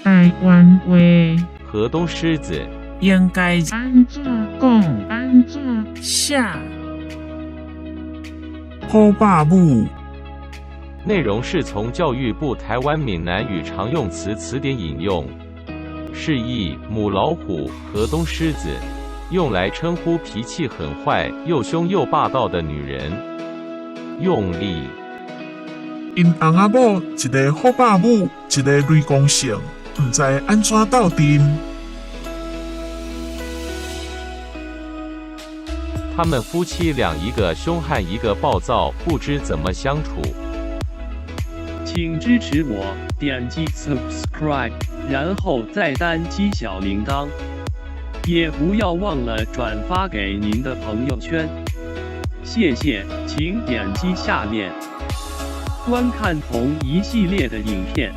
台湾话，河东狮子应该安怎讲？安怎下好爸母，内容是从教育部台湾闽南语常用词词典引用，释义母老虎、河东狮子，用来称呼脾气很坏、又凶又霸道的女人。用例：因翁仔某一个好爸母，一个雷公性，唔知安怎斗阵。他们夫妻俩一个凶悍，一个暴躁，不知怎么相处。请支持我，点击 subscribe， 然后再单击小铃铛，也不要忘了转发给您的朋友圈。谢谢，请点击下面观看同一系列的影片。